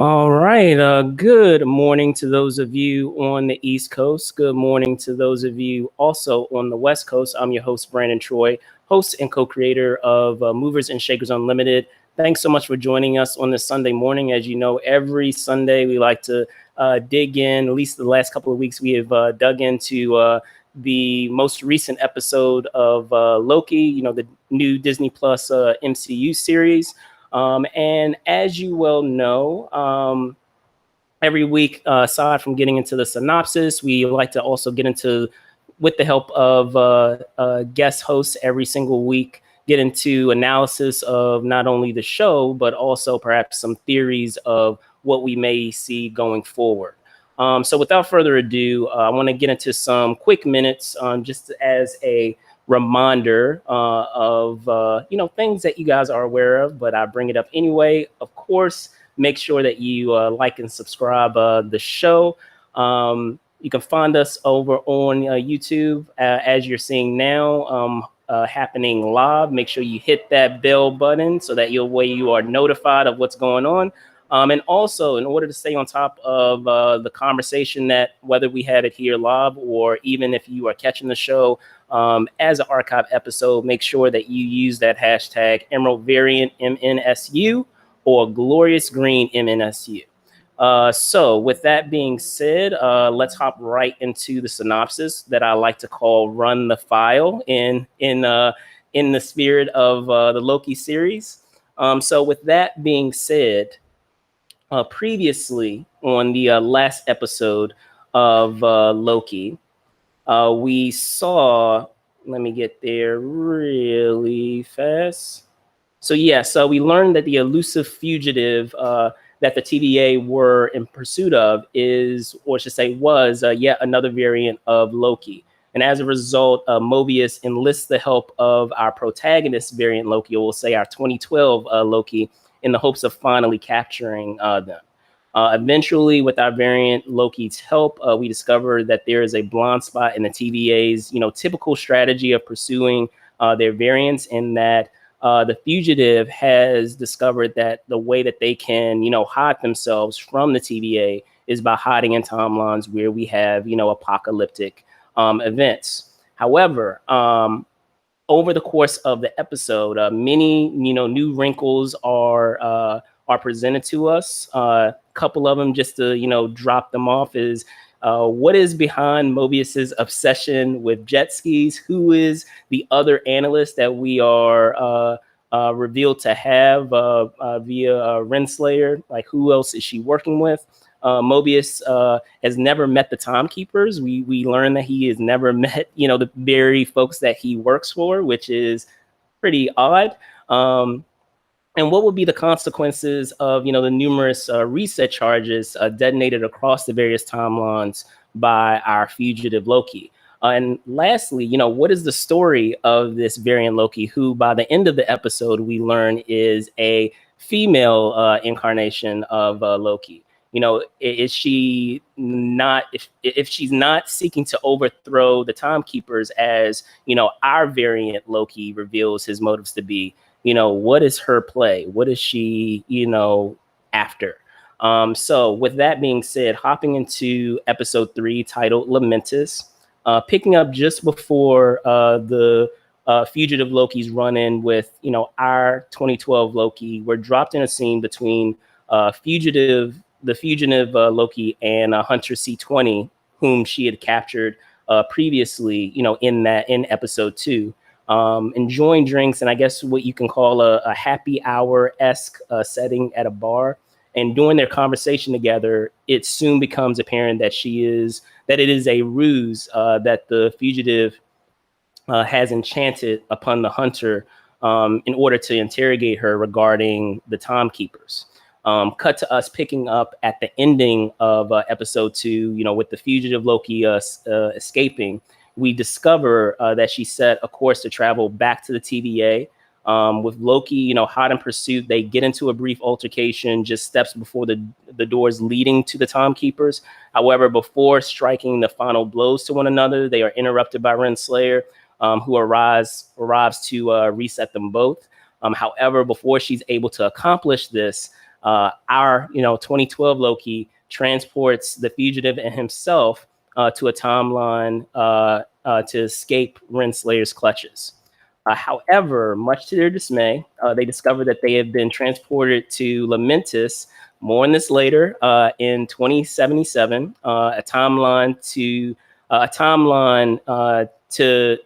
All right. Good morning to those of you on the East Coast. Good morning to those of you also on the West Coast. I'm your host, Brandon Troy, host and co-creator of Movers and Shakers Unlimited. Thanks so much for joining us on this Sunday morning. As you know, every Sunday we like to dig in. At least the last couple of weeks, we have dug into the most recent episode of Loki. The new Disney Plus MCU series. And as you well know, every week, aside from getting into the synopsis, we like to also get into, with the help of guest hosts every single week, get into analysis of not only the show, but also perhaps some theories of what we may see going forward. So without further ado, I want to get into some quick minutes just as a reminder of things that you guys are aware of, but I bring it up anyway. Of course, make sure that you like and subscribe the show. You can find us over on YouTube as you're seeing now, happening live. Make sure you hit that bell button so that you are notified of what's going on. And also, in order to stay on top of the conversation, that whether we had it here live or even if you are catching the show as an archive episode, make sure that you use that hashtag Emerald Variant MNSU or Glorious Green MNSU. So with that being said, let's hop right into the synopsis that I like to call "Run the File" in the spirit of the Loki series. So with that being said, previously on the last episode of Loki, we saw. Let me get there really fast. So we learned that the elusive fugitive that the TVA were in pursuit of is, or should say, was yet another variant of Loki. And as a result, Mobius enlists the help of our protagonist variant Loki, or we'll say our 2012 Loki, in the hopes of finally capturing them. Eventually, with our variant Loki's help, we discover that there is a blind spot in the TVA's, typical strategy of pursuing their variants, in that the fugitive has discovered that the way that they can, hide themselves from the TVA is by hiding in timelines where we have, apocalyptic events. However, over the course of the episode, many, new wrinkles are presented to us. A couple of them, just to, drop them off, is what is behind Mobius's obsession with jet skis? Who is the other analyst that we are revealed to have via Renslayer? Like, who else is she working with? Mobius has never met the timekeepers. We learn that he has never met, the very folks that he works for, which is pretty odd. And what would be the consequences of, the numerous reset charges detonated across the various timelines by our fugitive Loki? And lastly, what is the story of this variant Loki, who by the end of the episode we learn is a female incarnation of Loki? Is she not, if she's not seeking to overthrow the timekeepers, as our variant Loki reveals his motives to be? What is her play? What is she, after? So with that being said, hopping into episode 3, titled Lamentus, picking up just before the fugitive Loki's run-in with, our 2012 Loki, we're dropped in a scene between the fugitive Loki and Hunter C20, whom she had captured previously, in episode 2. Enjoying drinks, and I guess what you can call a happy hour-esque setting at a bar. And during their conversation together, it soon becomes apparent that it is a ruse that the fugitive has enchanted upon the hunter in order to interrogate her regarding the timekeepers. Cut to us picking up at the ending of episode 2, with the fugitive Loki escaping. We discover that she set a course to travel back to the TVA. With Loki, hot in pursuit, they get into a brief altercation just steps before the doors leading to the timekeepers. However, before striking the final blows to one another, they are interrupted by Renslayer, who arrives to reset them both. However, before she's able to accomplish this, our 2012 Loki transports the fugitive and himself to a timeline to escape Renslayer's clutches. However, much to their dismay, they discover that they have been transported to Lamentis. More on this later. In 2077, a timeline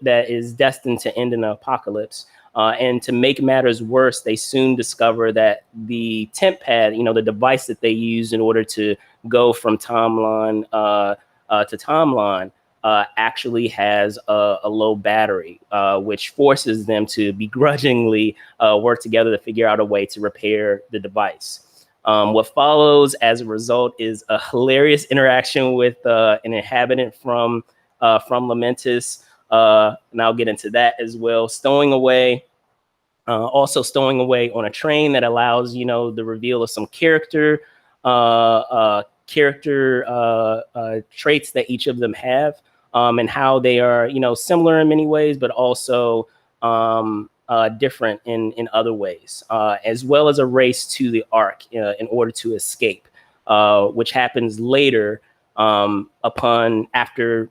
that is destined to end in an apocalypse. And to make matters worse, they soon discover that the temp pad, the device that they use in order to go from timeline to timeline, actually has a low battery, which forces them to begrudgingly work together to figure out a way to repair the device. What follows as a result is a hilarious interaction with an inhabitant from Lamentis, and I'll get into that as well. Also stowing away on a train that allows the reveal of some character traits that each of them have, and how they are similar in many ways, but also different in other ways, as well as a race to the Ark in order to escape, which happens later after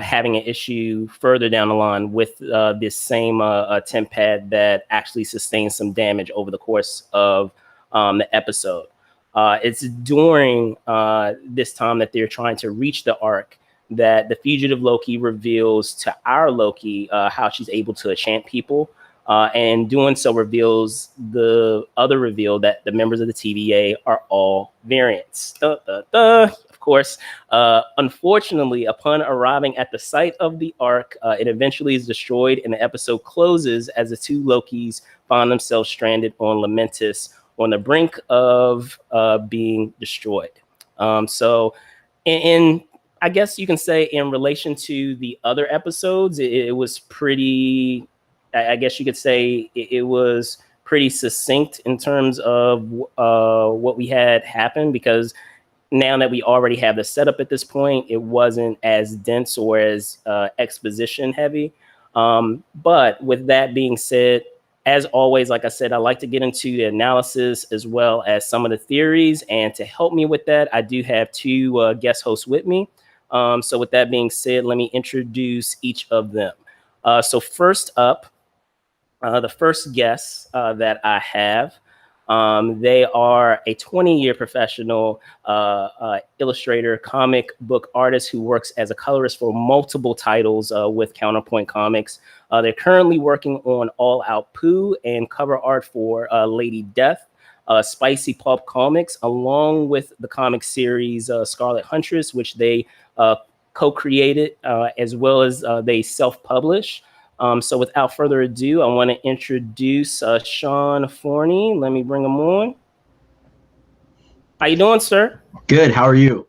having an issue further down the line with this same temp pad that actually sustains some damage over the course of the episode. It's during this time that they're trying to reach the Ark that the fugitive Loki reveals to our Loki how she's able to enchant people. And doing so reveals the other reveal that the members of the TVA are all variants. Of course, unfortunately, upon arriving at the site of the Ark, it eventually is destroyed, and the episode closes as the two Lokis find themselves stranded on Lamentis on the brink of being destroyed. So in I guess you can say in relation to the other episodes, it was pretty, I guess you could say it was pretty succinct in terms of what we had happen, because now that we already have the setup at this point, it wasn't as dense or as exposition heavy. But with that being said, as always, like I said, I like to get into the analysis as well as some of the theories. And to help me with that, I do have two guest hosts with me. So with that being said, let me introduce each of them. So first up, the first guest that I have, they are a 20-year professional illustrator, comic book artist who works as a colorist for multiple titles with Counterpoint Comics. They're currently working on All Out Pooh and cover art for Lady Death, Spicy Pulp Comics, along with the comic series Scarlet Huntress, which they co-created, as well as they self-publish. So without further ado, I want to introduce Sean Forney. Let me bring him on. How you doing, sir? Good. How are you?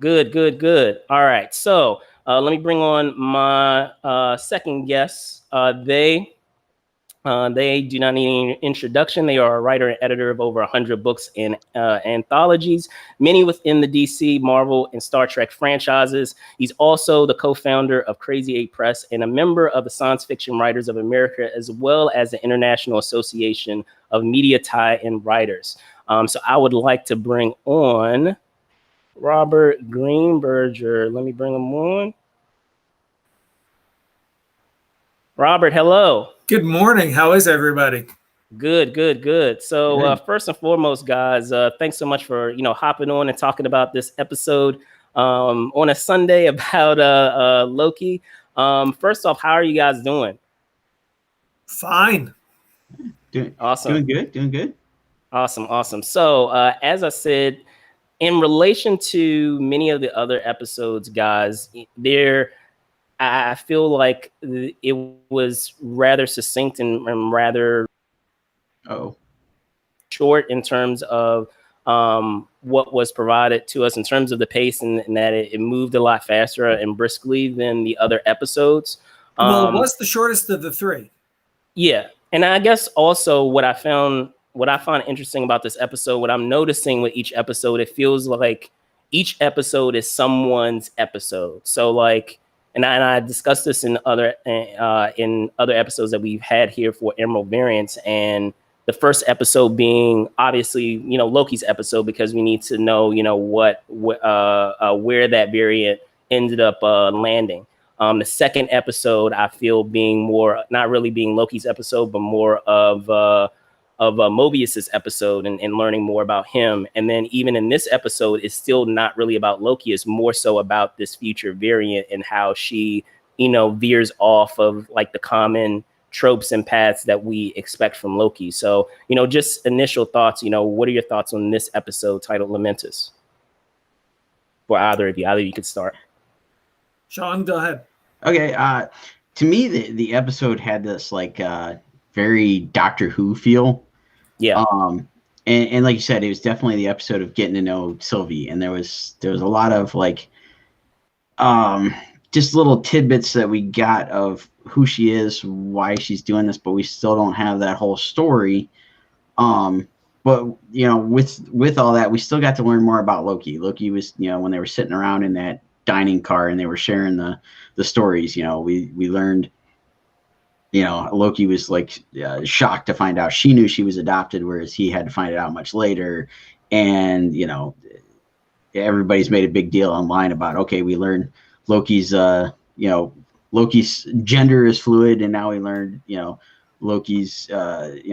Good. All right. So let me bring on my second guest. They do not need any introduction. They are a writer and editor of over 100 books and anthologies, many within the DC, Marvel, and Star Trek franchises. He's also the co-founder of Crazy 8 Press and a member of the Science Fiction Writers of America, as well as the International Association of Media Tie-in Writers. So I would like to bring on Robert Greenberger. Let me bring him on. Robert, hello. Good morning. How is everybody? Good. So first and foremost, guys, thanks so much for hopping on and talking about this episode on a Sunday about Loki. First off, how are you guys doing? Fine. Awesome. Doing good. Awesome. So as I said, in relation to many of the other episodes, guys, I feel like it was rather succinct and rather short in terms of what was provided to us in terms of the pace, and that it moved a lot faster and briskly than the other episodes. Well, it was the shortest of the three. Yeah. And I guess also what I find interesting about this episode, what I'm noticing with each episode, it feels like each episode is someone's episode. So like, and I discussed this in other episodes that we've had here for Emerald Variance, and the first episode being obviously, Loki's episode, because we need to know, where that variant ended up landing. The second episode, I feel, being more, not really being Loki's episode, but more of Mobius's episode, and learning more about him. And then even in this episode, it's still not really about Loki. It's more so about this future variant and how she, veers off of like the common tropes and paths that we expect from Loki. So, just initial thoughts, what are your thoughts on this episode titled Lamentus? For either of you could start. Sean, go ahead. Okay. To me, the episode had this like very Doctor Who feel. Yeah. And like you said, it was definitely the episode of getting to know Sylvie, and there was a lot of like just little tidbits that we got of who she is, why she's doing this, but we still don't have that whole story. But with all that, we still got to learn more about Loki. Loki was, when they were sitting around in that dining car and they were sharing the stories, we learned, Loki was like shocked to find out she knew she was adopted, whereas he had to find it out much later. And, everybody's made a big deal online about, okay, we learned Loki's, Loki's gender is fluid. And now we learned, Loki's,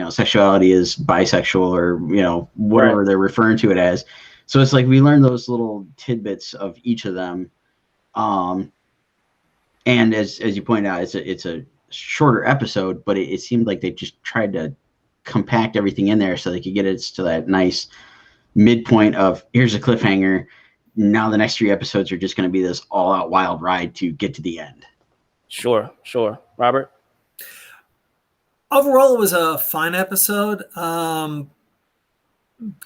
sexuality is bisexual, or, whatever they're referring to it as. So it's like we learned those little tidbits of each of them. And as you pointed out, it's a shorter episode, but it seemed like they just tried to compact everything in there so they could get it to that nice midpoint of, here's a cliffhanger. Now the next 3 episodes are just going to be this all-out wild ride to get to the end. Sure. Robert? Overall, it was a fine episode.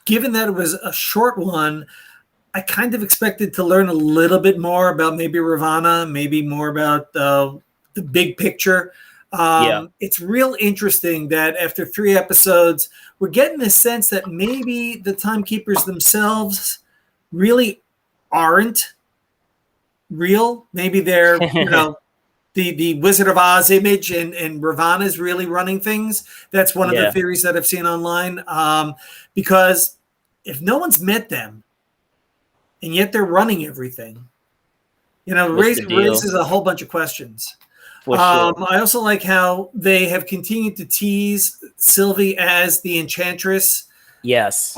Given that it was a short one, I kind of expected to learn a little bit more about maybe Ravana, maybe more about the big picture. It's real interesting that after 3 episodes, we're getting the sense that maybe the Timekeepers themselves really aren't real. Maybe they're, the Wizard of Oz image, and Ravana is really running things. That's one of the theories that I've seen online. Because if no one's met them, and yet they're running everything, raises a whole bunch of questions. For sure. I also like how they have continued to tease Sylvie as the Enchantress. Yes.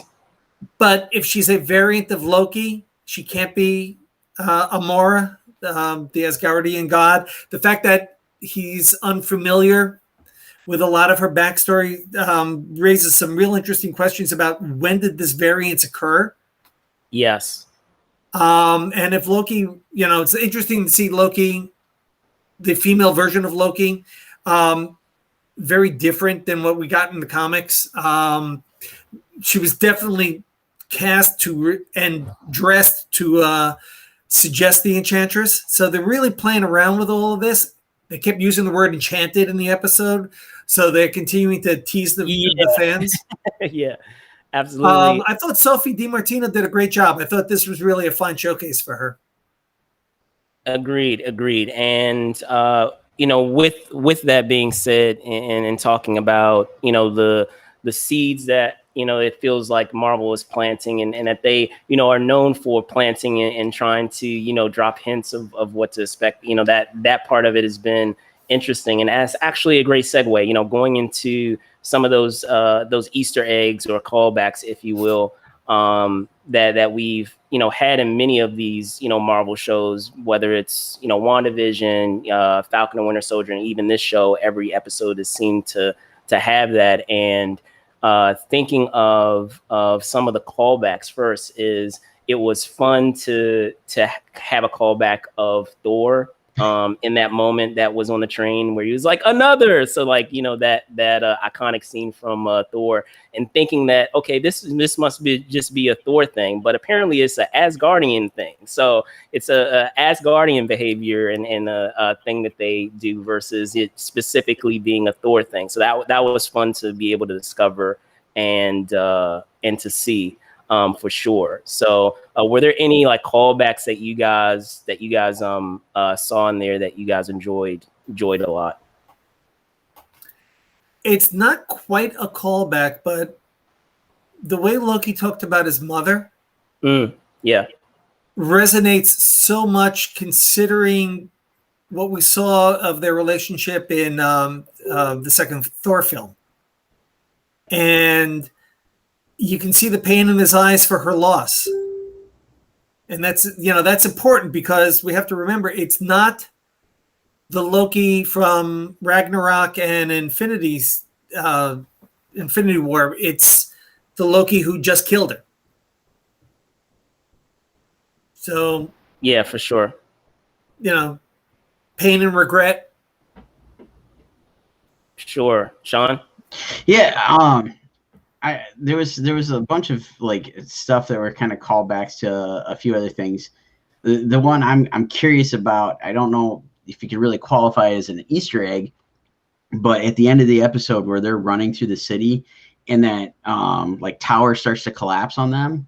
But if she's a variant of Loki, she can't be Amora, the Asgardian god. The fact that he's unfamiliar with a lot of her backstory raises some real interesting questions about when did this variance occur? Yes. And if Loki, it's interesting to see Loki, the female version of Loki, very different than what we got in the comics. She was definitely cast and dressed to suggest the Enchantress. So they're really playing around with all of this. They kept using the word enchanted in the episode. So they're continuing to tease the fans. Yeah, absolutely. I thought Sophie DiMartino did a great job. I thought this was really a fine showcase for her. Agreed. And, with that being said, and talking about, the seeds that, it feels like Marvel is planting, and that they, are known for planting and trying to, drop hints of what to expect. That part of it has been interesting, and that's actually a great segue, going into some of those Easter eggs or callbacks, if you will, that we've, had in many of these, Marvel shows, whether it's, WandaVision, Falcon and Winter Soldier, and even this show, every episode is seen to have that. And thinking of some of the callbacks first, is it was fun to have a callback of Thor in that moment that was on the train where he was like, another. So like, that iconic scene from Thor, and thinking that, okay, this must just be a Thor thing, but apparently it's an Asgardian thing. So it's a Asgardian behavior and a thing that they do versus it specifically being a Thor thing. So that was fun to be able to discover and to see. For sure. So were there any like callbacks that you guys saw in there that you guys enjoyed a lot? It's not quite a callback, but the way Loki talked about his mother Yeah. resonates so much, considering what we saw of their relationship in the second Thor film. And you can see the pain in his eyes for her loss. And that's important, because we have to remember it's not the Loki from Ragnarok and Infinity War. It's the Loki who just killed her. So, Yeah, for sure. Pain and regret. Sure. Sean? Yeah, there was a bunch of like stuff that were kind of callbacks to a few other things. The one I'm curious about, I don't know if you could really qualify as an Easter egg, but at the end of the episode where they're running through the city and that like tower starts to collapse on them,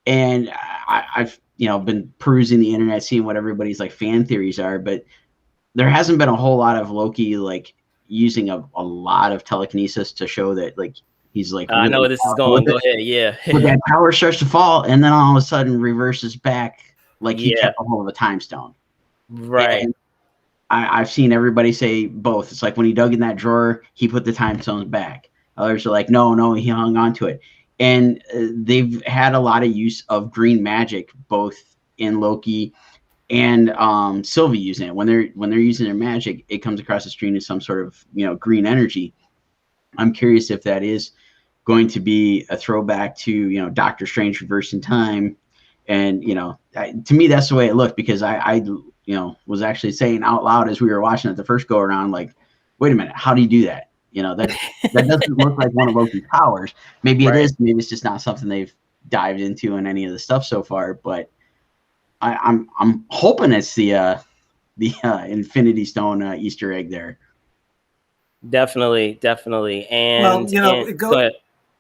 and I've been perusing the internet, seeing what everybody's like fan theories are, but there hasn't been a whole lot of Loki like using a lot of telekinesis to show that like he's like I know where this is going. Go ahead. Yeah. But that tower starts to fall, and then all of a sudden reverses back like he Yeah. kept a hold of a time stone. Right. And I've seen everybody say both. It's like when he dug in that drawer, he put the time stones back. Others are like, no, he hung on to it. And they've had a lot of use of green magic, both in Loki and Sylvie using it. When they're using their magic, it comes across the screen as some sort of green energy. I'm curious if that is going to be a throwback to Doctor Strange reversing time, and to me that's the way it looked, because I was actually saying out loud as we were watching it the first go around, like, wait a minute, how do you do that? That doesn't look like one of Loki's powers. Maybe it is. Maybe it's just not something they've dived into in any of the stuff so far. But I'm hoping it's the Infinity Stone Easter egg there. Definitely. And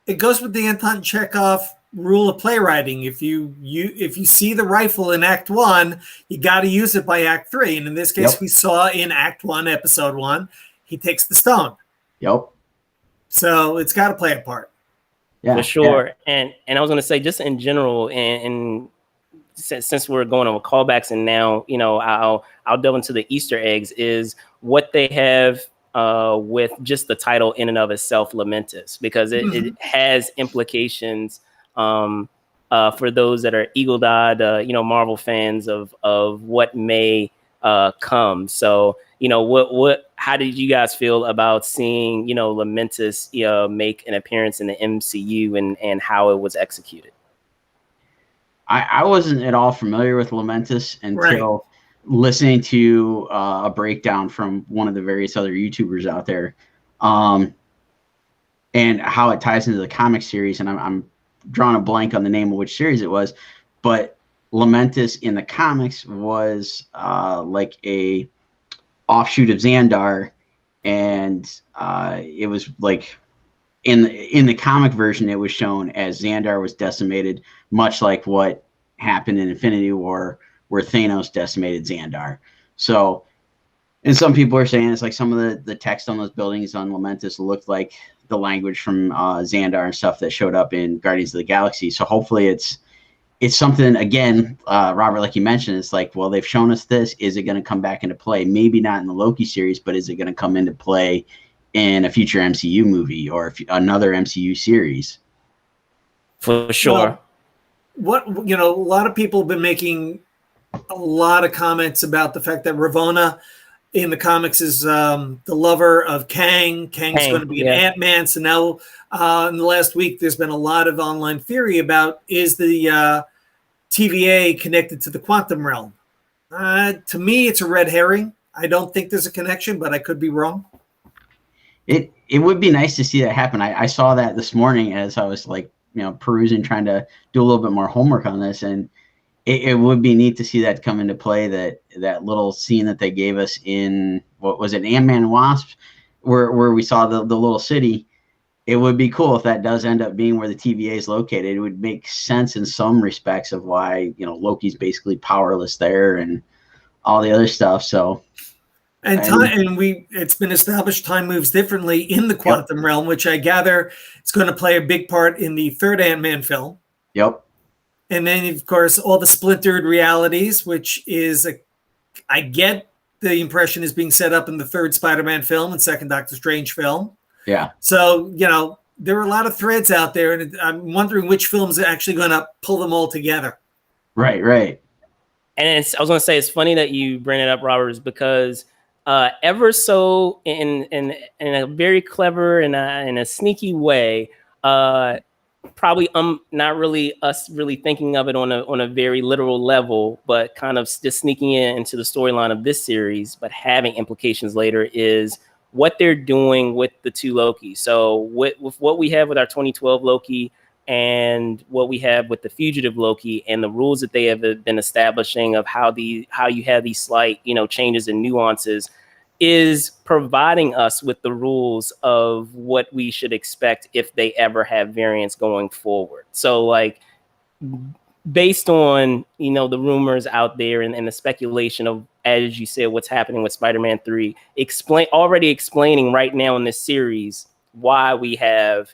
it goes with the Anton Chekhov rule of playwriting. If you see the rifle in Act 1, you got to use it by Act 3. And in this case, we saw in Act 1, Episode 1, he takes the stone. Yep. So it's got to play a part. Yeah, for sure. Yeah. And I was going to say, just in general, and since we're going over callbacks, and now I'll delve into the Easter eggs, is what they have with just the title in and of itself, Lamentis, because it has implications for those that are eagle-eyed, Marvel fans of what may come. So, how did you guys feel about seeing, Lamentis, make an appearance in the MCU and how it was executed? I wasn't at all familiar with Lamentis until listening to a breakdown from one of the various other YouTubers out there, and how it ties into the comic series. And I'm drawing a blank on the name of which series it was, but Lamentis in the comics was like a offshoot of Xandar, and it was like in the comic version, it was shown as Xandar was decimated, much like what happened in Infinity War, where Thanos decimated Xandar. So, and some people are saying it's like some of the text on those buildings on Lamentis looked like the language from Xandar and stuff that showed up in Guardians of the Galaxy. So hopefully it's something, again, Robert, like you mentioned, it's like, well, they've shown us this. Is it going to come back into play? Maybe not in the Loki series, but is it going to come into play in a future MCU movie or another MCU series? For sure. Well, a lot of people have been making a lot of comments about the fact that Ravonna in the comics is the lover of Kang. Kang's going to be an Ant-Man. So now in the last week, there's been a lot of online theory about, is the TVA connected to the quantum realm? To me, it's a red herring. I don't think there's a connection, but I could be wrong. It would be nice to see that happen. I saw that this morning as I was like, perusing, trying to do a little bit more homework on this, and it would be neat to see that come into play. That little scene that they gave us in, what was it, Ant-Man and Wasp, where we saw the little city. It would be cool if that does end up being where the TVA is located. It would make sense in some respects of why Loki's basically powerless there and all the other stuff. So, And it's been established time moves differently in the quantum realm, which I gather is going to play a big part in the third Ant-Man film. Yep. And then, of course, all the splintered realities, which is, I get the impression is being set up in the third Spider-Man film and second Doctor Strange film. Yeah. So, there are a lot of threads out there, and I'm wondering which films are actually going to pull them all together. Right. And I was going to say, it's funny that you bring it up, Robert, because ever so in a very clever and in a sneaky way, probably not really us really thinking of it on a very literal level, but kind of just sneaking into the storyline of this series, but having implications later, is what they're doing with the two Loki. So with what we have with our 2012 Loki and what we have with the fugitive Loki, and the rules that they have been establishing of how you have these slight, changes and nuances, is providing us with the rules of what we should expect if they ever have variants going forward. So like, based on, the rumors out there and the speculation of, as you said, what's happening with Spider-Man 3, already explaining right now in this series why we have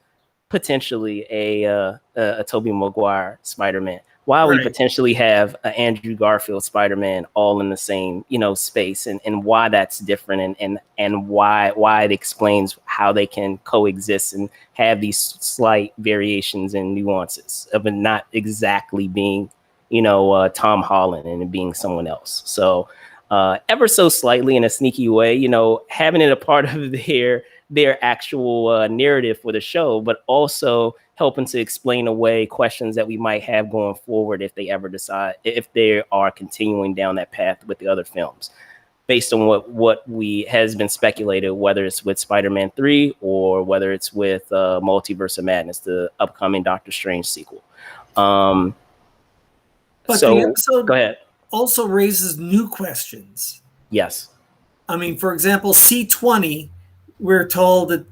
potentially a Tobey Maguire Spider-Man, why we potentially have an Andrew Garfield Spider-Man, all in the same, space, and why that's different, and why it explains how they can coexist and have these slight variations and nuances of it not exactly being, Tom Holland and it being someone else. So ever so slightly in a sneaky way, having it a part of their actual narrative for the show, but also helping to explain away questions that we might have going forward if they ever decide, if they are continuing down that path with the other films, based on what has been speculated, whether it's with Spider-Man 3 or whether it's with Multiverse of Madness, the upcoming Doctor Strange sequel. But so the episode go ahead. Also raises new questions. Yes. I mean, for example, C20, we're told that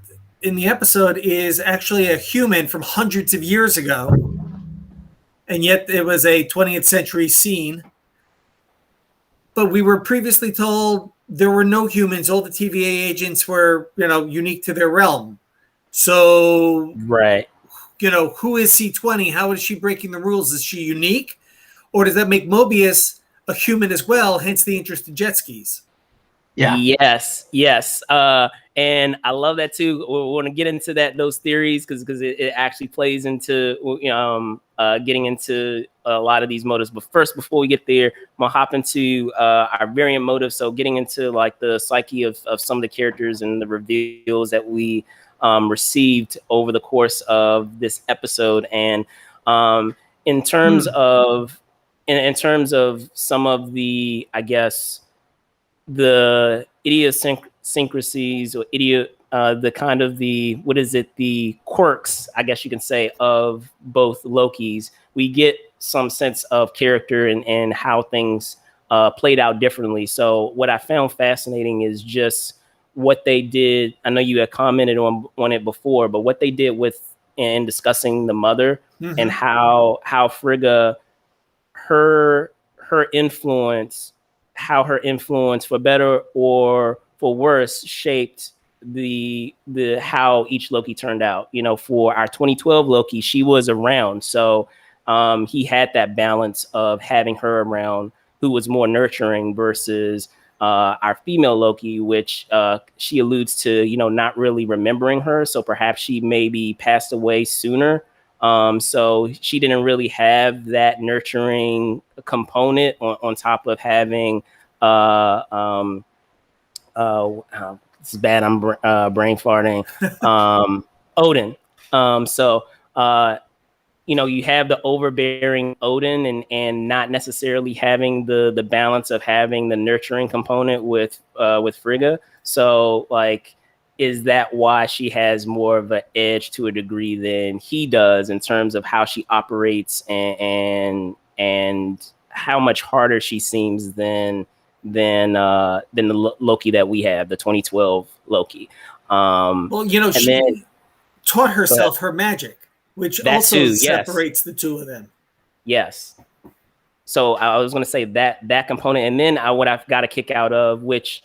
in the episode is actually a human from hundreds of years ago, and yet it was a 20th century scene. But we were previously told there were no humans. All the TVA agents were, unique to their realm. So, right. Who is C20? How is she breaking the rules? Is she unique? Or does that make Mobius a human as well, hence the interest in jet skis? Yeah. Yes. And I love that too. We want to get into those theories because it actually plays into getting into a lot of these motives. But first, before we get there, I'm gonna hop into our variant motives. So getting into like the psyche of some of the characters and the reveals that we received over the course of this episode, and in terms of some of the, I guess, the idiosyncrasies or the kind of the quirks, I guess you can say, of both Lokis, we get some sense of character and how things played out differently. So what I found fascinating is just what they did. I know you had commented on it before, but what they did in discussing the mother, and how Frigga, her influence, for better or for worse, shaped the how each Loki turned out. For our 2012 Loki, she was around, so he had that balance of having her around, who was more nurturing, versus our female Loki, which she alludes to, not really remembering her, so perhaps she maybe passed away sooner. So she didn't really have that nurturing component on top of having it's bad, I'm brain farting, Odin. You have the overbearing Odin and not necessarily having the balance of having the nurturing component with Frigga. So like, is that why she has more of an edge to a degree than he does in terms of how she operates and how much harder she seems than the Loki that we have, the 2012 Loki? She taught herself her magic, which also too, separates the two of them. Yes. So I was going to say that component, and then what I've got a kick out of, which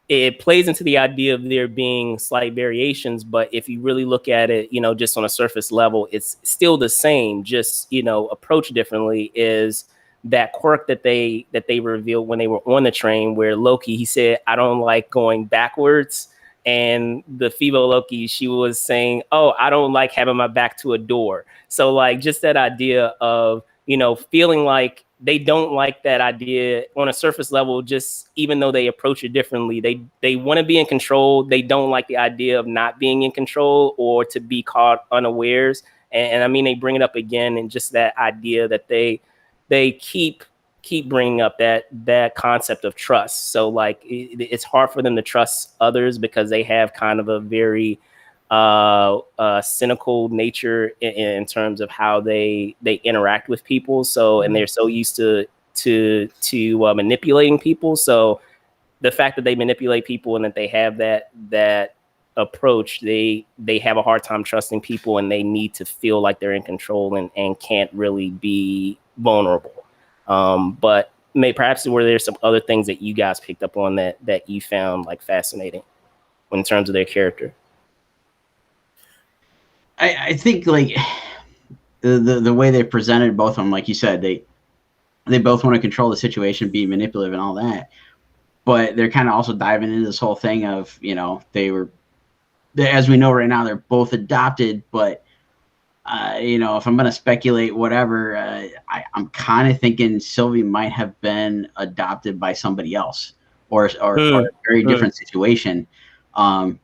it plays into the idea of there being slight variations, but if you really look at it, you know, just on a surface level, it's still the same, just, you know, approached differently. Is that quirk that they revealed when they were on the train, where Loki, he said, I don't like going backwards. And the female Loki, she was saying, oh, I don't like having my back to a door. So like just that idea of, you know, feeling like they don't like that idea on a surface level, just even though they approach it differently, they want to be in control. They don't like the idea of not being in control or to be caught unawares. And I mean, they bring it up again, and just that idea that they keep bringing up that concept of trust. So like it's hard for them to trust others because they have kind of a very cynical nature in terms of how they interact with people. So, and they're so used to manipulating people. So the fact that they manipulate people and that they have that approach, they have a hard time trusting people, and they need to feel like they're in control and can't really be vulnerable. But perhaps were there some other things that you guys picked up on that you found like fascinating in terms of their character? I think like the way they presented both of them, like you said, they both want to control the situation, be manipulative and all that, but they're kind of also diving into this whole thing of, you know, as we know right now, they're both adopted, but you know, if I'm going to speculate, whatever, I'm kind of thinking Sylvie might have been adopted by somebody else or a very different situation.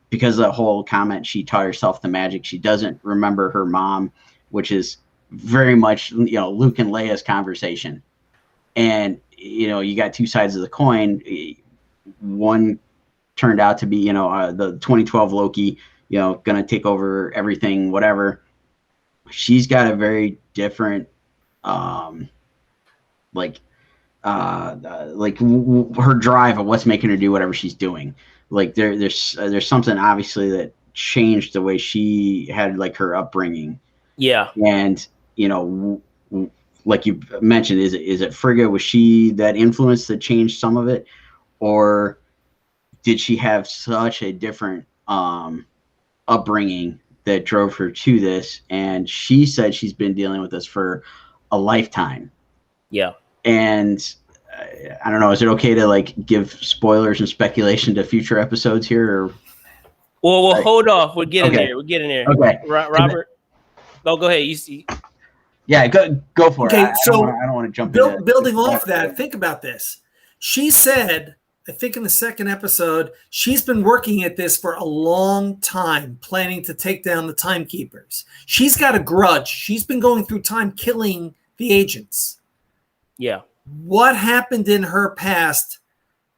Because the whole comment, she taught herself the magic. She doesn't remember her mom, which is very much, you know, Luke and Leia's conversation. And, you know, you got two sides of the coin. One turned out to be, you know, the 2012 Loki, you know, going to take over everything, whatever. She's got a very different, her drive of what's making her do whatever she's doing. Like there's something obviously that changed the way she had like her upbringing. Yeah. And, you know, like you mentioned, is it Frigga? Was she that influence that changed some of it? Or did she have such a different upbringing that drove her to this? And she said she's been dealing with this for a lifetime. Yeah. And I don't know, is it okay to like give spoilers and speculation to future episodes here? Or well, we'll hold off. We're getting there. Okay. Robert, go ahead. You see. Yeah, go for it. Okay, I don't want to jump in. Building off that, think about this. She said, I think in the second episode, she's been working at this for a long time, planning to take down the timekeepers. She's got a grudge. She's been going through time killing the agents. Yeah. What happened in her past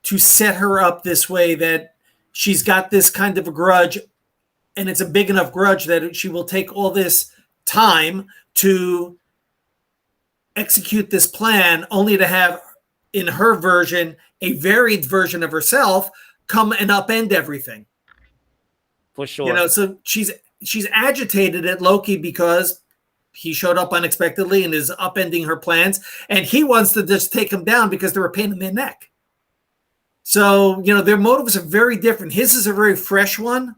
to set her up this way that she's got this kind of a grudge, and it's a big enough grudge that she will take all this time to execute this plan, only to have, in her version, a varied version of herself come and upend everything. For sure. You know, so she's agitated at Loki because he showed up unexpectedly and is upending her plans, and he wants to just take him down because they're a pain in their neck. So, you know, their motives are very different. His is a very fresh one,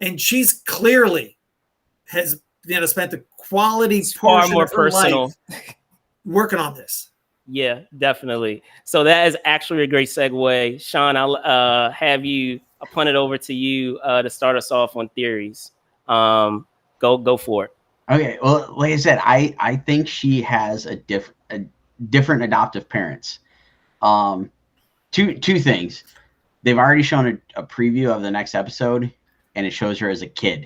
and she's clearly has, you know, spent a quality portion of her life working on this. Yeah, definitely. So that is actually a great segue. Sean, I'll have you, I'll punt it over to you to start us off on theories. Go for it. Okay, well, like I said, I think she has a different adoptive parents. Two things. They've already shown a preview of the next episode, and it shows her as a kid.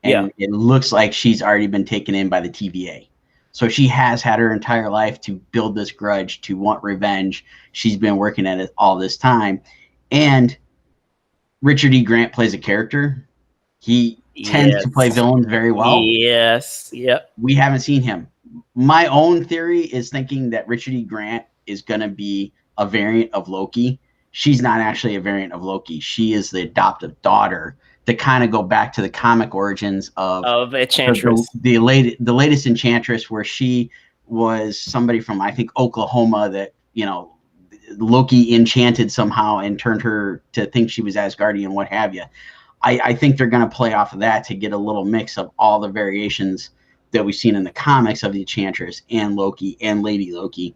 And it looks like she's already been taken in by the TVA. So she has had her entire life to build this grudge, to want revenge. She's been working at it all this time. And Richard E. Grant plays a character. He tends to play villains very well. Yes. Yep. We haven't seen him. My own theory is thinking that Richard E. Grant is going to be a variant of Loki. She's not actually a variant of Loki. She is the adoptive daughter, to kind of go back to the comic origins of Enchantress. The latest Enchantress, where she was somebody from, I think, Oklahoma that, you know, Loki enchanted somehow and turned her to think she was Asgardian, what have you. I think they're going to play off of that to get a little mix of all the variations that we've seen in the comics of the Enchantress and Loki and Lady Loki,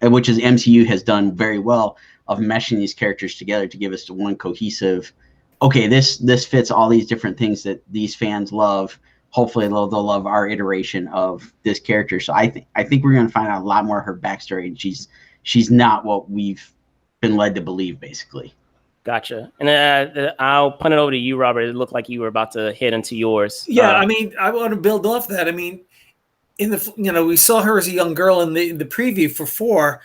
which is MCU has done very well of meshing these characters together to give us one cohesive, okay, this fits all these different things that these fans love. Hopefully they'll love our iteration of this character. So I think we're going to find out a lot more of her backstory, and she's not what we've been led to believe, basically. Gotcha. And I'll punt it over to you, Robert. It looked like you were about to head into yours. Yeah, I mean, I want to build off that. I mean, we saw her as a young girl in the preview for 4.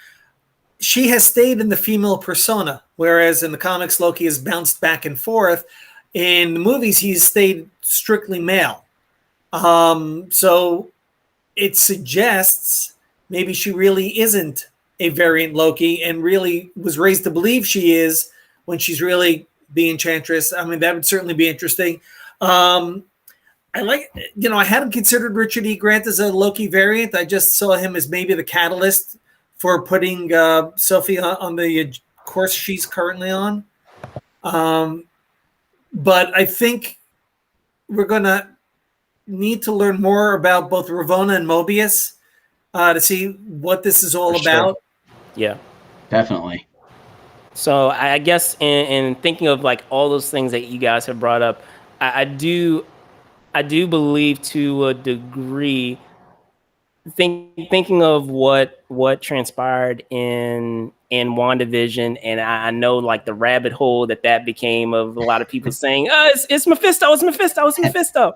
She has stayed in the female persona, whereas in the comics, Loki has bounced back and forth. In the movies, he's stayed strictly male. So it suggests maybe she really isn't a variant Loki and really was raised to believe she is when she's really the Enchantress. I mean, that would certainly be interesting. I hadn't considered Richard E. Grant as a Loki variant. I just saw him as maybe the catalyst for putting Sophie on the course she's currently on. But I think we're going to need to learn more about both Ravonna and Mobius to see what this is all about. Yeah, definitely. So I guess in thinking of like all those things that you guys have brought up, I do believe to a degree, thinking of what transpired in WandaVision, and I know like the rabbit hole that became of a lot of people saying, "Oh, it's Mephisto, it's Mephisto, it's Mephisto."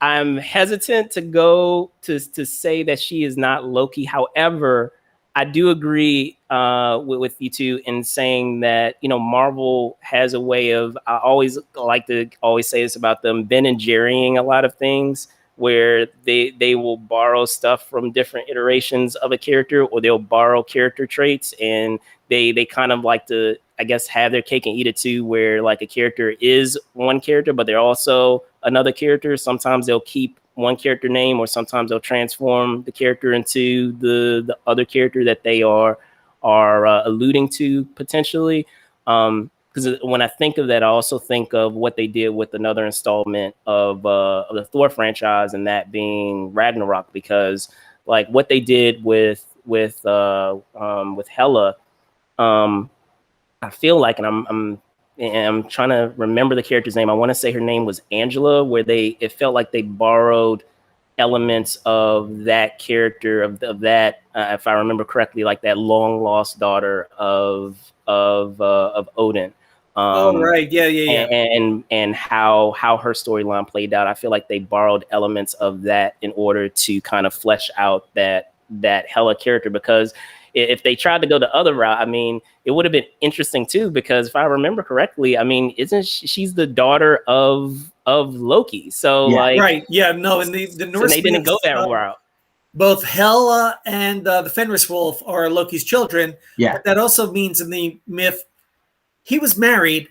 I'm hesitant to go to say that she is not Loki. However, I do agree with you two in saying that, Marvel has a way of, I always like to say this about them, Ben and Jerrying a lot of things, where they will borrow stuff from different iterations of a character, or they'll borrow character traits, and they kind of like to, I guess, have their cake and eat it too, where like a character is one character, but they're also another character. Sometimes they'll keep one character name, or sometimes they'll transform the character into the other character that they are alluding to potentially. Because when I think of that, I also think of what they did with another installment of the Thor franchise, and that being Ragnarok. Because like what they did with Hela, I feel like, and I'm trying to remember the character's name. I want to say her name was Angela, where it felt like they borrowed elements of that character, of that, if I remember correctly, like that long lost daughter of Odin. Right, yeah. And how her storyline played out. I feel like they borrowed elements of that in order to kind of flesh out that Hela character, because if they tried to go the other route, I mean, it would have been interesting too, because if I remember correctly, I mean, isn't she's the daughter of Loki? So yeah. like, right, yeah, no, and the Norse, so they didn't go that route. Both Hela and the Fenris Wolf are Loki's children. Yeah, but that also means in the myth he was married,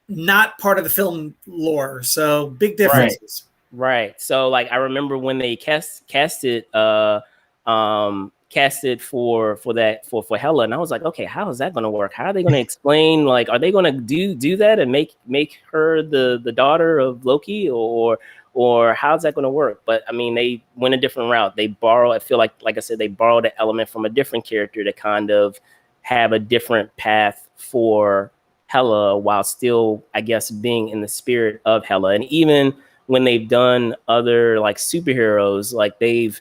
not part of the film lore. So big differences. Right. So like, I remember when they casted for Hela, and I was like, okay, how is that going to work? How are they going to explain, like, are they going to do that and make her the daughter of Loki, or how's that going to work? But I mean, they went a different route. They I feel like I said, they borrowed an element from a different character to kind of have a different path for Hela, while still, I guess, being in the spirit of Hela. And even when they've done other like superheroes, like they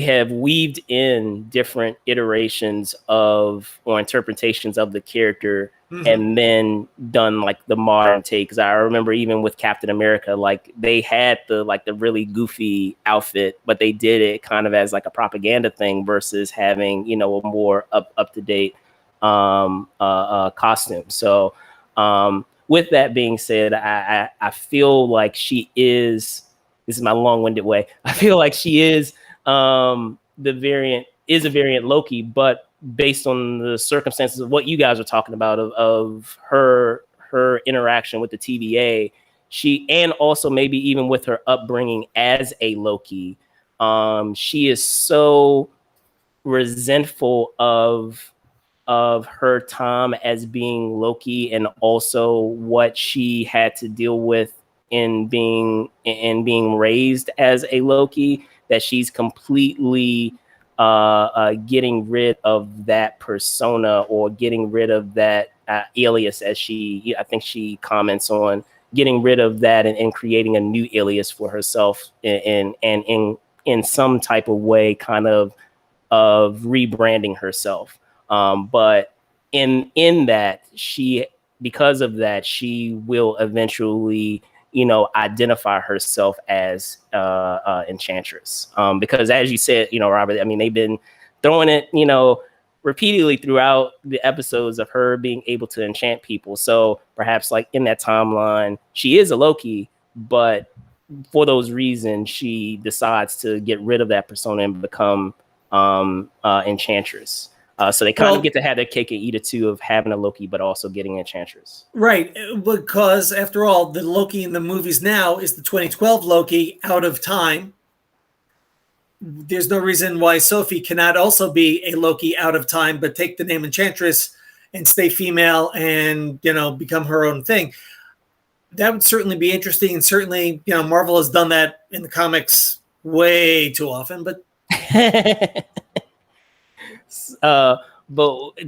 have weaved in different iterations of, or interpretations of the character, and then done like the modern take. Because I remember even with Captain America, like they had the really goofy outfit, but they did it kind of as like a propaganda thing versus having, a more up to date costume. So with that being said, I feel like she is. This is my long-winded way. I feel like she is a variant Loki, but based on the circumstances of what you guys are talking about, of her interaction with the TVA, and also maybe even with her upbringing as a Loki, she is so resentful of her time as being Loki, and also what she had to deal with in being raised as a Loki, that she's completely getting rid of that persona, or getting rid of that alias, as I think she comments on getting rid of that, and creating a new alias for herself, and in some type of way, kind of rebranding herself. But in that, because of that, she will eventually, identify herself as Enchantress. Because as you said, Robert, I mean, they've been throwing it, repeatedly throughout the episodes of her being able to enchant people. So perhaps like in that timeline, she is a Loki, but for those reasons, she decides to get rid of that persona and become Enchantress. So they kind of get to have their cake and eat it too, of having a Loki, but also getting Enchantress. Right. Because after all, the Loki in the movies now is the 2012 Loki out of time. There's no reason why Sophie cannot also be a Loki out of time, but take the name Enchantress and stay female and, become her own thing. That would certainly be interesting. And certainly, Marvel has done that in the comics way too often, but but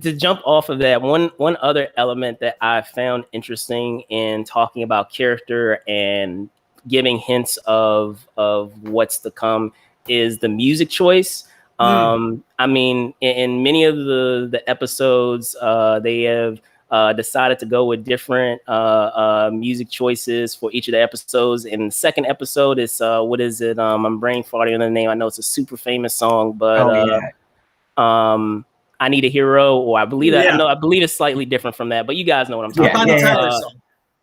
to jump off of that, one other element that I found interesting in talking about character and giving hints of what's to come is the music choice. I mean, in many of the episodes, they have decided to go with different music choices for each of the episodes. In the second episode, it's what is it? I'm brain farting on the name. I know it's a super famous song, but I Need a Hero, or I believe that. I believe it's slightly different from that, but you guys know what I'm talking about.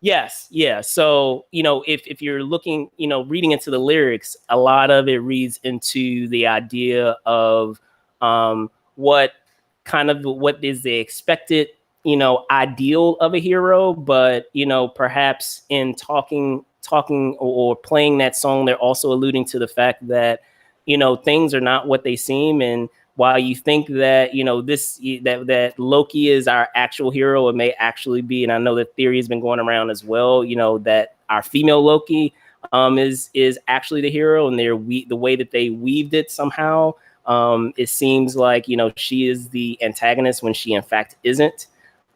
Yes, yeah. So, if you're looking, reading into the lyrics, a lot of it reads into the idea of what is the expected, ideal of a hero, but, perhaps in talking or playing that song, they're also alluding to the fact that, things are not what they seem. And while you think that, that Loki is our actual hero, it may actually be, and I know the theory has been going around as well, that our female Loki is actually the hero, and the way that they weaved it somehow, it seems like, she is the antagonist when she in fact isn't,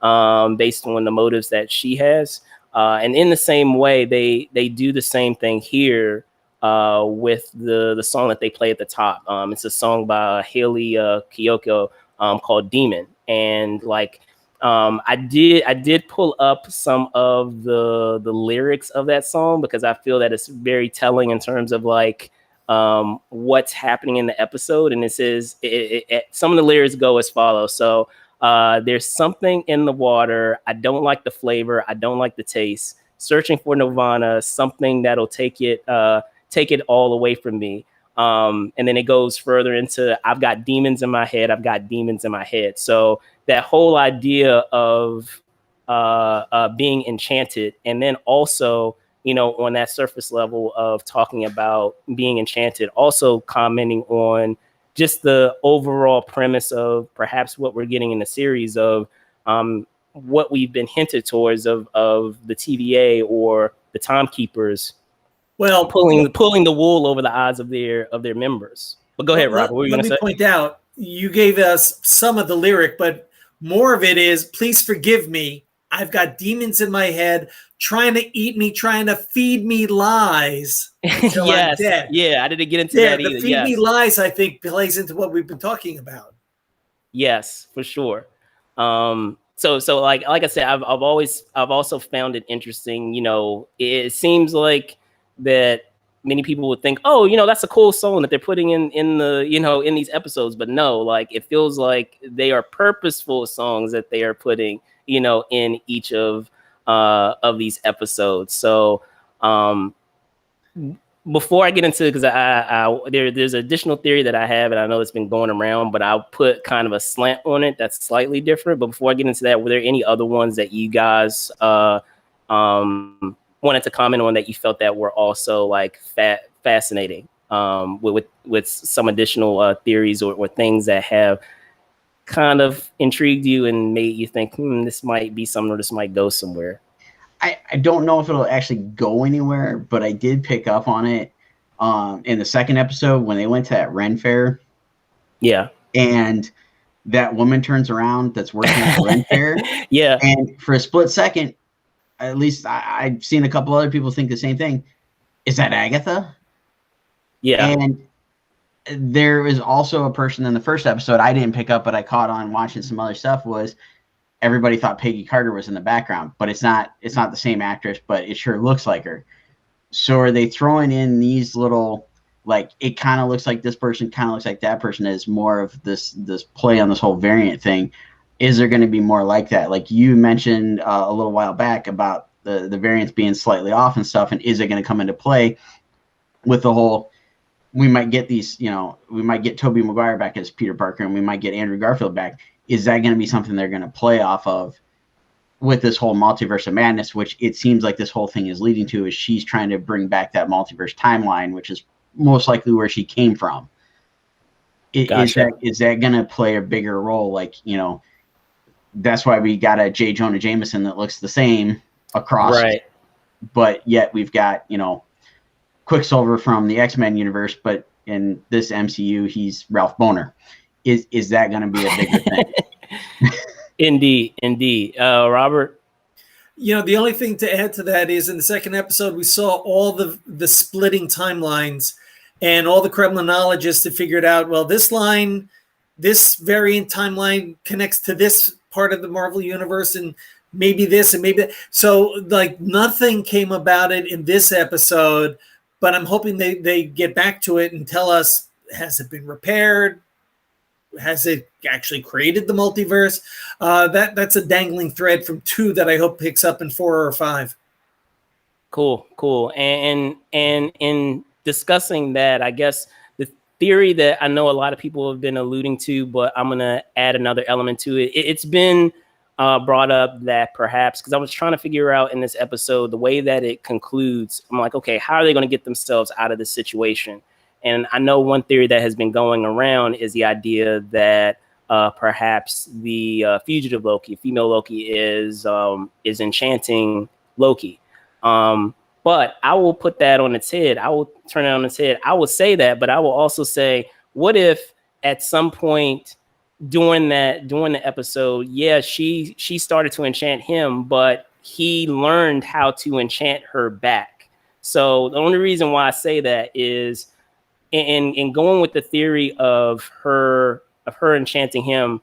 based on the motives that she has. And in the same way, they do the same thing here with the song that they play at the top. It's a song by Haley Kiyoko called Demon. And I did pull up some of the lyrics of that song, because I feel that it's very telling in terms of what's happening in the episode. And it says, some of the lyrics go as follows. So there's something in the water. I don't like the flavor. I don't like the taste. Searching for Nirvana, something that'll take it all away from me. And then it goes further into, I've got demons in my head. I've got demons in my head. So that whole idea of being enchanted, and then also, on that surface level of talking about being enchanted, also commenting on just the overall premise of perhaps what we're getting in the series of what we've been hinted towards of the TVA or the Timekeepers. Well, pulling the wool over the eyes of their members. But go ahead, Robert. What were you going to say? Let me point out, you gave us some of the lyric, but more of it is, please forgive me. I've got demons in my head trying to eat me, trying to feed me lies. Yes. Yeah, I didn't get into that either. Feed me lies, I think, plays into what we've been talking about. Yes, for sure. So like I said, I've also found it interesting. It seems like that many people would think, oh, that's a cool song that they're putting in the, in these episodes. But no, it feels like they are purposeful songs that they are putting, in each of these episodes. So before I get into it, because there's an additional theory that I have, and I know it's been going around, but I'll put kind of a slant on it that's slightly different. But before I get into that, were there any other ones that you guys wanted to comment on that you felt that were also fascinating? with some additional theories or things that have kind of intrigued you and made you think, this might be something, or this might go somewhere? I don't know if it'll actually go anywhere, but I did pick up on it in the second episode when they went to that Ren fair. Yeah. And that woman turns around that's working at the Ren fair. Yeah. And for a split second, at least I've seen a couple other people think the same thing. Is that Agatha? Yeah. And there was also a person in the first episode I didn't pick up, but I caught on watching some other stuff, was everybody thought Peggy Carter was in the background, but it's not the same actress, but it sure looks like her. So are they throwing in these little, like, it kind of looks like this person, kind of looks like that person, as more of this play on this whole variant thing? Is there going to be more like that? Like you mentioned a little while back about the variants being slightly off and stuff, and is it going to come into play with the whole, we might get these, we might get Tobey Maguire back as Peter Parker, and we might get Andrew Garfield back. Is that going to be something they're going to play off of with this whole multiverse of madness, which it seems like this whole thing is leading to, is she's trying to bring back that multiverse timeline, which is most likely where she came from. Gotcha. Is that going to play a bigger role? Like, that's why we got a J. Jonah Jameson that looks the same across, right? But yet we've got, Quicksilver from the X-Men universe, but in this MCU, he's Ralph Boner. Is that going to be a bigger thing? Indeed. Robert? The only thing to add to that is in the second episode, we saw all the splitting timelines, and all the Kremlinologists have figured out, well, this variant timeline connects to this part of the Marvel universe, and maybe this and maybe that. So like nothing came about it in this episode, but I'm hoping they get back to it and tell us, has it been repaired? Has it actually created the multiverse? That's a dangling thread from 2 that I hope picks up in 4 or 5. Cool. And in discussing that, I guess the theory that I know a lot of people have been alluding to, but I'm going to add another element to it. It's been brought up that perhaps, because I was trying to figure out in this episode, the way that it concludes, I'm like, okay, how are they going to get themselves out of this situation? And I know one theory that has been going around is the idea that perhaps the fugitive Loki, female Loki, is enchanting Loki. But I will put that on its head. I will turn it on its head. I will say that, but I will also say, what if at some point during the episode, she started to enchant him, but he learned how to enchant her back. So the only reason why I say that is, in going with the theory of her enchanting him,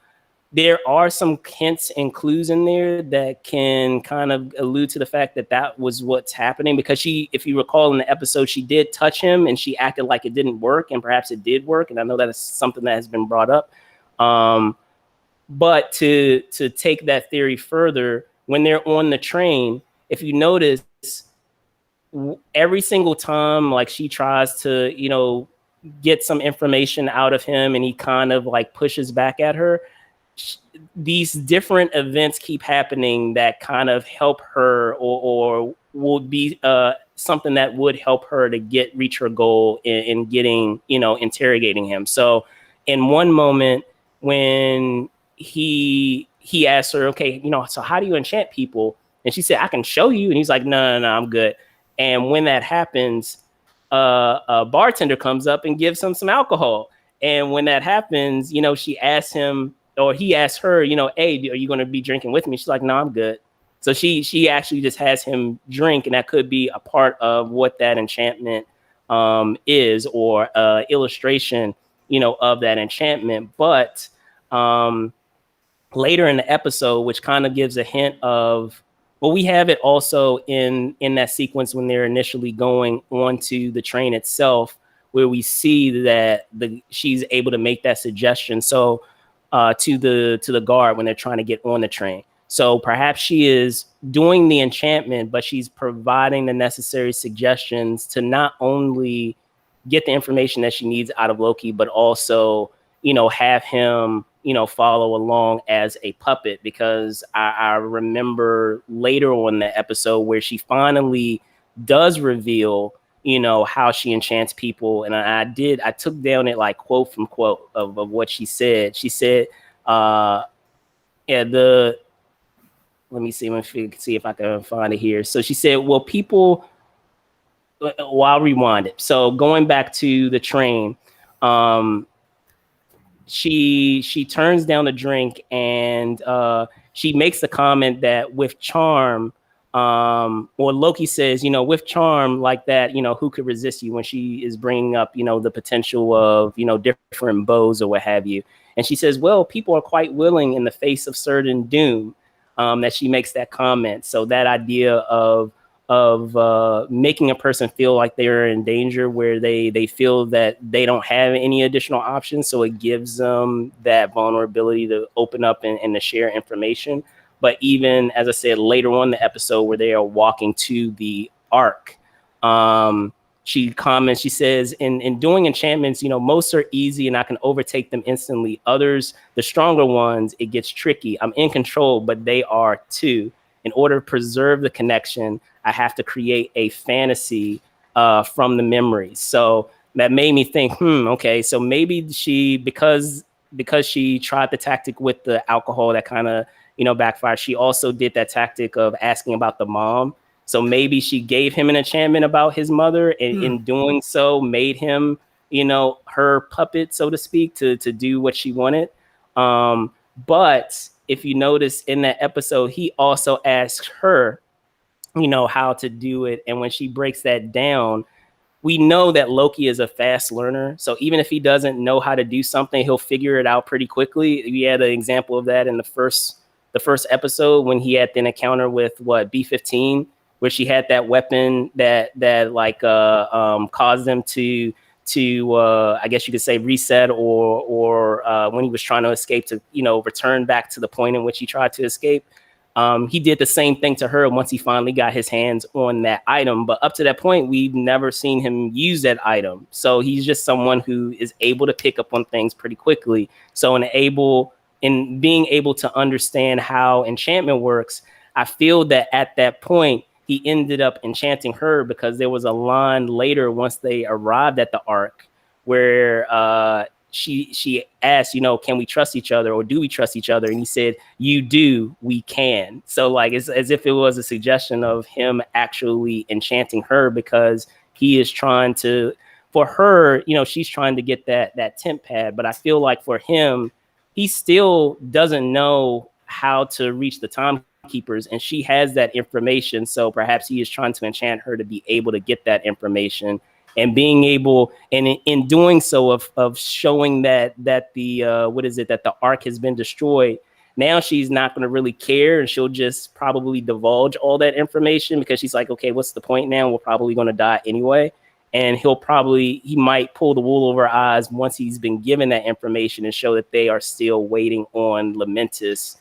there are some hints and clues in there that can kind of allude to the fact that was what's happening, because she, if you recall in the episode, she did touch him and she acted like it didn't work, and perhaps it did work. And I know that is something that has been brought up. But to take that theory further, when they're on the train, if you notice, every single time, like, she tries to, get some information out of him and he kind of like pushes back at her, these different events keep happening that kind of help her or would be something that would help her to reach her goal in getting, interrogating him. So in one moment when he asked her, okay, so how do you enchant people? And she said, I can show you. And he's like, no, I'm good. And when that happens, a bartender comes up and gives him some alcohol. And when that happens, she asks him, or he asks her, hey, are you going to be drinking with me? She's like, no, I'm good. So she actually just has him drink, and that could be a part of what that enchantment is, or illustration, of that enchantment. But later in the episode, which kind of gives a hint of, well, we have it also in that sequence when they're initially going onto the train itself, where we see that she's able to make that suggestion. So to the guard when they're trying to get on the train. So perhaps she is doing the enchantment, but she's providing the necessary suggestions to not only get the information that she needs out of Loki, but also, have him, follow along as a puppet. Because I remember later on the episode where she finally does reveal you know, how she enchants people. And I took down it like quote from quote of what she said. She said, yeah, let me see if I can find it here. So she said, well, people, well, I'll rewind it. So going back to the train, she turns down the drink, and she makes the comment that with charm, or Loki says, you know, with charm like that, you know, who could resist you, when she is bringing up, you know, the potential of, you know, different bows or what have you. And she says, well, people are quite willing in the face of certain doom, that she makes that comment. So that idea of making a person feel like they're in danger, where they feel that they don't have any additional options, so it gives them that vulnerability to open up and to share information. But even, as I said, later on in the episode where they are walking to the ark, she comments, she says, in doing enchantments, you know, most are easy and I can overtake them instantly. Others, the stronger ones, it gets tricky. I'm in control, but they are too. In order to preserve the connection, I have to create a fantasy from the memories. So that made me think, okay, so maybe she, because she tried the tactic with the alcohol that kind of, you know, backfired, she also did that tactic of asking about the mom. So maybe she gave him an enchantment about his mother, and in doing so made him, you know, her puppet, so to speak, to do what she wanted. But if you notice in that episode, he also asks her, you know, how to do it. And when she breaks that down, we know that Loki is a fast learner. So even if he doesn't know how to do something, he'll figure it out pretty quickly. We had an example of that in the first episode when he had an encounter with B-15, where she had that weapon that like caused them to I guess you could say reset, or when he was trying to escape, to, you know, return back to the point in which he tried to escape. He did the same thing to her once he finally got his hands on that item. But up to that point, we've never seen him use that item. So he's just someone who is able to pick up on things pretty quickly. So in being able to understand how enchantment works, I feel that at that point, he ended up enchanting her, because there was a line later once they arrived at the Ark where she asked, you know, can we trust each other, or do we trust each other? And he said, you do, we can. So like, it's as if it was a suggestion of him actually enchanting her, because he is trying to, for her, you know, she's trying to get that temp pad. But I feel like for him, he still doesn't know how to reach the timekeepers, and she has that information. So perhaps he is trying to enchant her to be able to get that information, and being able, and in doing so, of showing that the that the ark has been destroyed. Now she's not going to really care, and she'll just probably divulge all that information, because she's like, okay, what's the point now? We're probably going to die anyway. And he might pull the wool over our eyes once he's been given that information, and show that they are still waiting on Lamentis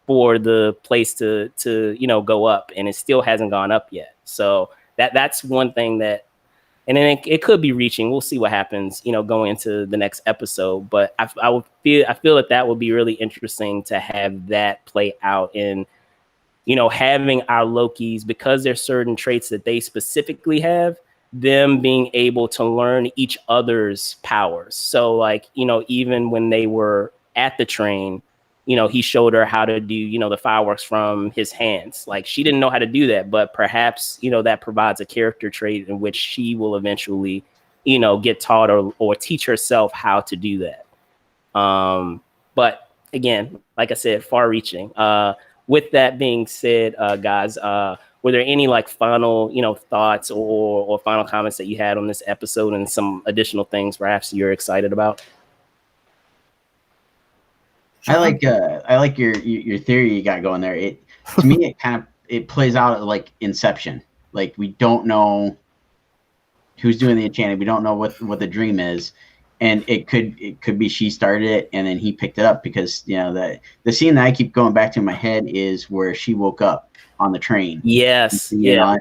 for the place to you know, go up, and it still hasn't gone up yet. So that's one thing that, and then it could be reaching. We'll see what happens, you know, going into the next episode. But I feel that would be really interesting to have that play out in, you know, having our Lokis, because there's certain traits that they specifically have, them being able to learn each other's powers. So like, you know, even when they were at the train, you know, he showed her how to do, you know, the fireworks from his hands. Like, she didn't know how to do that, but perhaps, you know, that provides a character trait in which she will eventually, you know, get taught or teach herself how to do that. But again, like I said, far reaching. With that being said, guys, were there any like final, you know, thoughts or final comments that you had on this episode, and some additional things perhaps you're excited about? I like your theory you got going there. To me, it plays out like Inception. Like, we don't know who's doing the enchanting. We don't know what the dream is, and it could be she started it and then he picked it up, because, you know, the scene that I keep going back to in my head is where she woke up on the train. Yes. Yeah.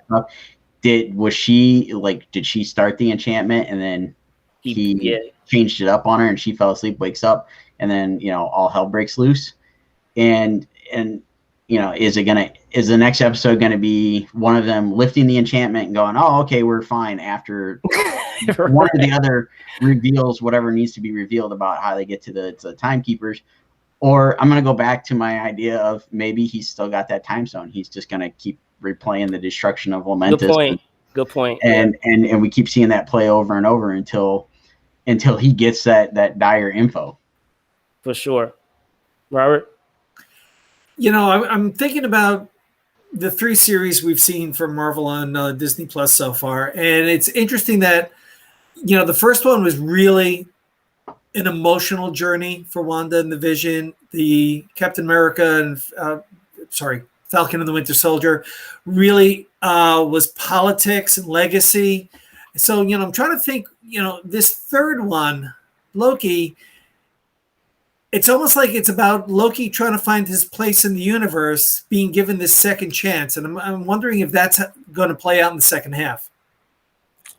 Did she start the enchantment, and then he changed it up on her, and she fell asleep, wakes up, and then, you know, all hell breaks loose. And is the next episode gonna be one of them lifting the enchantment and going, oh, okay, we're fine after Right. one or the other reveals whatever needs to be revealed about how they get to the timekeepers? Or I'm gonna go back to my idea of maybe he's still got that time stone. He's just gonna keep replaying the destruction of Lamentus. Good point. And we keep seeing that play over and over until he gets that dire info. For sure. Robert? I'm thinking about the 3 series we've seen from Marvel on Disney Plus so far. And it's interesting that, the first one was really an emotional journey for Wanda and the Vision. The Captain America and Falcon and the Winter Soldier really was politics and legacy. So, I'm trying to think, this third one, Loki, it's almost like it's about Loki trying to find his place in the universe, being given this second chance. And I'm wondering if that's going to play out in the second half.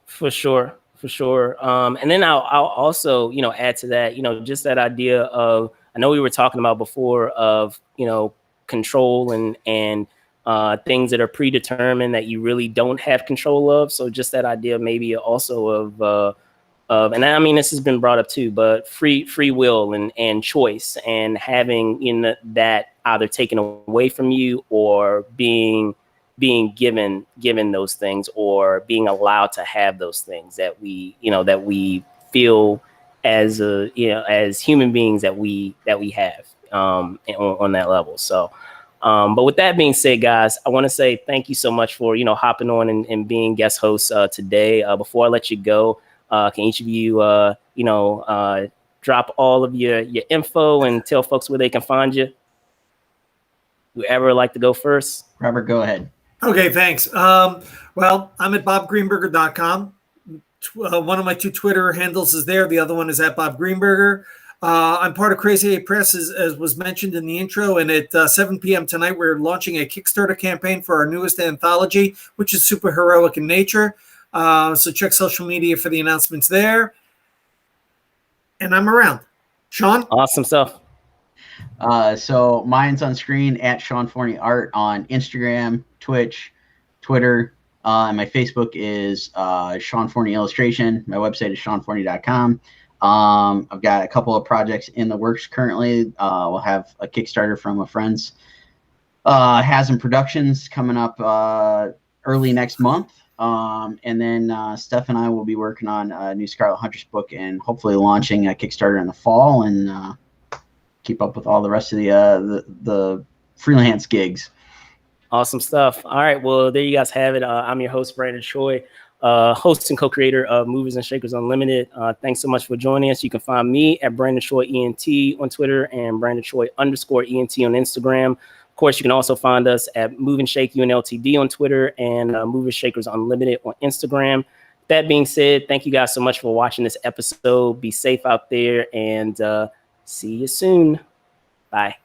For sure. And then I'll also, add to that, just that idea of, I know we were talking about before of, control and things that are predetermined that you really don't have control of. So just that idea maybe also of, and I mean, this has been brought up too, but free will and choice, and having that either taken away from you or being given those things, or being allowed to have those things that we feel as as human beings that we have on that level. So, but with that being said, guys, I want to say thank you so much for hopping on and being guest hosts today. Before I let you go, can each of you drop all of your info and tell folks where they can find you? Whoever like to go first? Robert, go ahead. Okay, thanks. Well, I'm at bobgreenberger.com. One of my 2 Twitter handles is there. The other one is at Bob Greenberger. I'm part of Crazy 8 Press, as was mentioned in the intro. And at 7 p.m. tonight, we're launching a Kickstarter campaign for our newest anthology, which is super heroic in nature. So check social media for the announcements there. And I'm around. Sean? Awesome stuff. So mine's on screen at Sean Forney Art on Instagram, Twitch, Twitter. And my Facebook is Sean Forney Illustration. My website is seanforney.com. I've got a couple of projects in the works currently. We'll have a Kickstarter from a friend's Hasm Productions coming up early next month. And then Steph and I will be working on a new Scarlet Huntress book and hopefully launching a Kickstarter in the fall, and keep up with all the rest of the freelance gigs. Awesome stuff. All right. Well, there you guys have it. I'm your host, Brandon Choi, host and co-creator of Movers and Shakers Unlimited. Thanks so much for joining us. You can find me at Brandon Choi ENT on Twitter and Brandon Choi _ENT on Instagram. Of course, you can also find us at Move and Shake UNLTD on Twitter and Movers Shakers Unlimited on Instagram. That being said, thank you guys so much for watching this episode. Be safe out there, and see you soon. Bye.